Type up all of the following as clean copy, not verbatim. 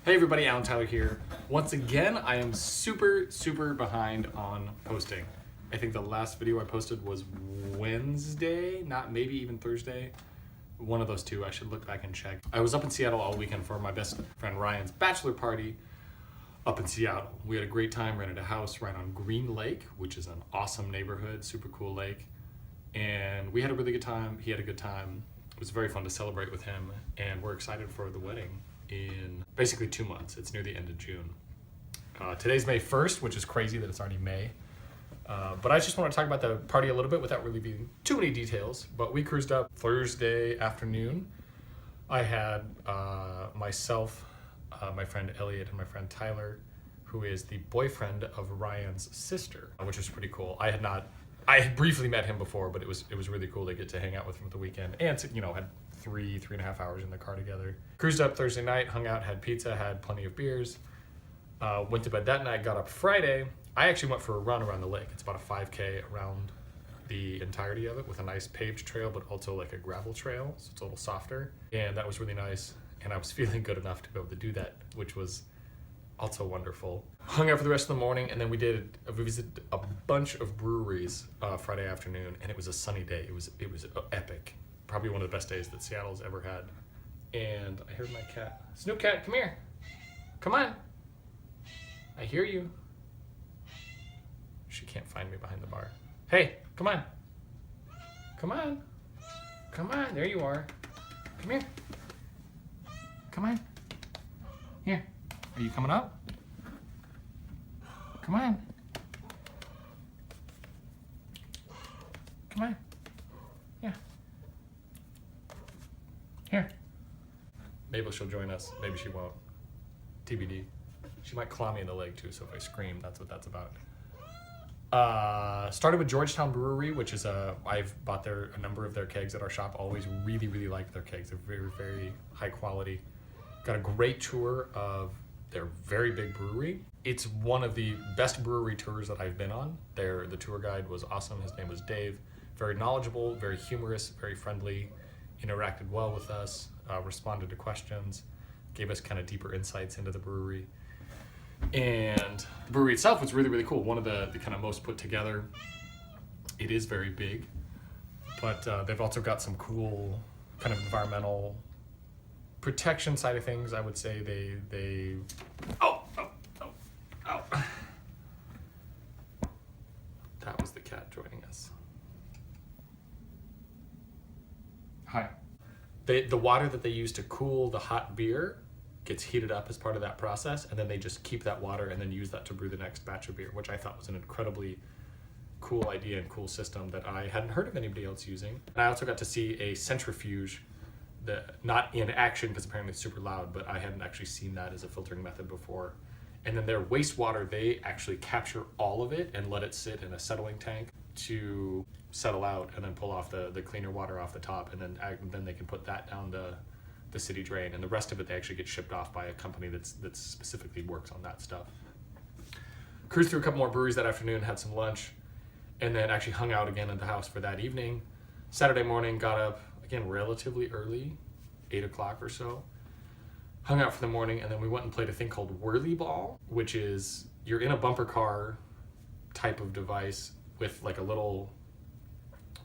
Hey everybody, Alan Tyler here. Once again, I am super behind on posting. I think the last video I posted was Wednesday, not maybe even Thursday. One of those two, I should look back and check. I was up in Seattle all weekend for my best friend Ryan's bachelor party up in Seattle. We had a great time, rented a house right on Green Lake, which is an awesome neighborhood, super cool lake. And we had a really good time, he had a good time. It was very fun to celebrate with him, and we're excited for the wedding in basically 2 months. It's near the end of June. Today's May 1st, which is crazy that it's already May. But I just want to talk about the party a little bit without really being too many details. But we cruised up Thursday afternoon. I had myself, my friend Elliot, and my friend Tyler, who is the boyfriend of Ryan's sister, which was pretty cool. I had briefly met him before, but it was really cool to get to hang out with him at the weekend, and had 3.5 hours in the car together. Cruised up Thursday night, hung out, had pizza, had plenty of beers. Went to bed that night, got up Friday. I actually went for a run around the lake. It's about a 5K around the entirety of it with a nice paved trail, but also like a gravel trail, so it's a little softer. And that was really nice, and I was feeling good enough to be able to do that, which was also wonderful. Hung out for the rest of the morning, and then we visited a bunch of breweries Friday afternoon, and it was a sunny day. It was epic. Probably one of the best days that Seattle's ever had. And I heard my cat. Snoop Cat, come here. Come on. I hear you. She can't find me behind the bar. Hey, come on. Come on. Come on, there you are. Come here. Come on. Here. Are you coming up? Come on. Come on. Yeah. Here. Maybe she'll join us. Maybe she won't. TBD. She might claw me in the leg too, so if I scream, that's what that's about. Started with Georgetown Brewery, which is I've bought a number of their kegs at our shop. Always really liked their kegs. They're very high quality. Got a great tour of their very big brewery. It's one of the best brewery tours that I've been on. The tour guide was awesome. His name was Dave. Very knowledgeable, very humorous, very friendly, interacted well with us, responded to questions, gave us kind of deeper insights into the brewery. And the brewery itself was really cool. One of the kind of most put together. It is very big, but they've also got some cool kind of environmental protection side of things. I would say they oh. That was the cat joining us. Hi. The water that they use to cool the hot beer gets heated up as part of that process, and then they just keep that water and then use that to brew the next batch of beer, which I thought was an incredibly cool idea and cool system that I hadn't heard of anybody else using. And I also got to see a centrifuge, not in action because apparently it's super loud, but I hadn't actually seen that as a filtering method before. And then their wastewater, they actually capture all of it and let it sit in a settling tank to settle out, and then pull off the cleaner water off the top, and then they can put that down the city drain, and the rest of it they actually get shipped off by a company that specifically works on that stuff. Cruised through a couple more breweries that afternoon, had some lunch, and then actually hung out again at the house for that evening. Saturday morning, got up again relatively early, 8 o'clock or so. Hung out for the morning, and then we went and played a thing called Whirly Ball, which is you're in a bumper car type of device with like a little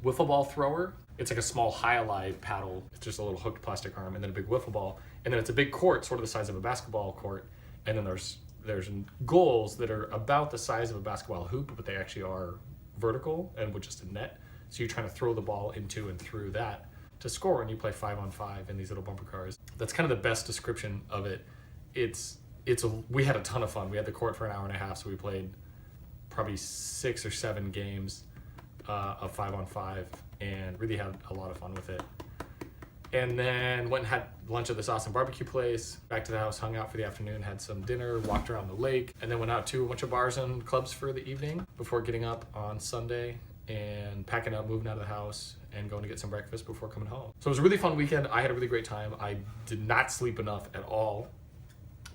wiffle ball thrower. It's like a small high-allied paddle. It's just a little hooked plastic arm, and then a big wiffle ball, and then it's a big court, sort of the size of a basketball court, and then there's goals that are about the size of a basketball hoop, but they actually are vertical and with just a net. So you're trying to throw the ball into and through that to score, and you play 5-on-5 in these little bumper cars. That's kind of the best description of it. We had a ton of fun. We had the court for an hour and a half, so we played probably 6 or 7 games of 5-on-5, and really had a lot of fun with it. And then went and had lunch at this awesome barbecue place, back to the house, hung out for the afternoon, had some dinner, walked around the lake, and then went out to a bunch of bars and clubs for the evening before getting up on Sunday and packing up, moving out of the house, and going to get some breakfast before coming home. So it was a really fun weekend. I had a really great time. I did not sleep enough at all,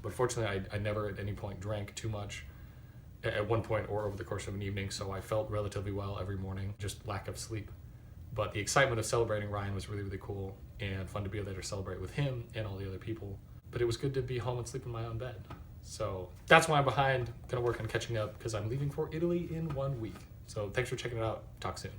but fortunately I never at any point drank too much at one point or over the course of an evening, so I felt relatively well every morning, just lack of sleep. But the excitement of celebrating Ryan was really cool, and fun to be able to celebrate with him and all the other people. but it was good to be home and sleep in my own bed. So that's why I'm behind. Gonna work on catching up because I'm leaving for Italy in 1 week. So thanks for checking it out. Talk soon.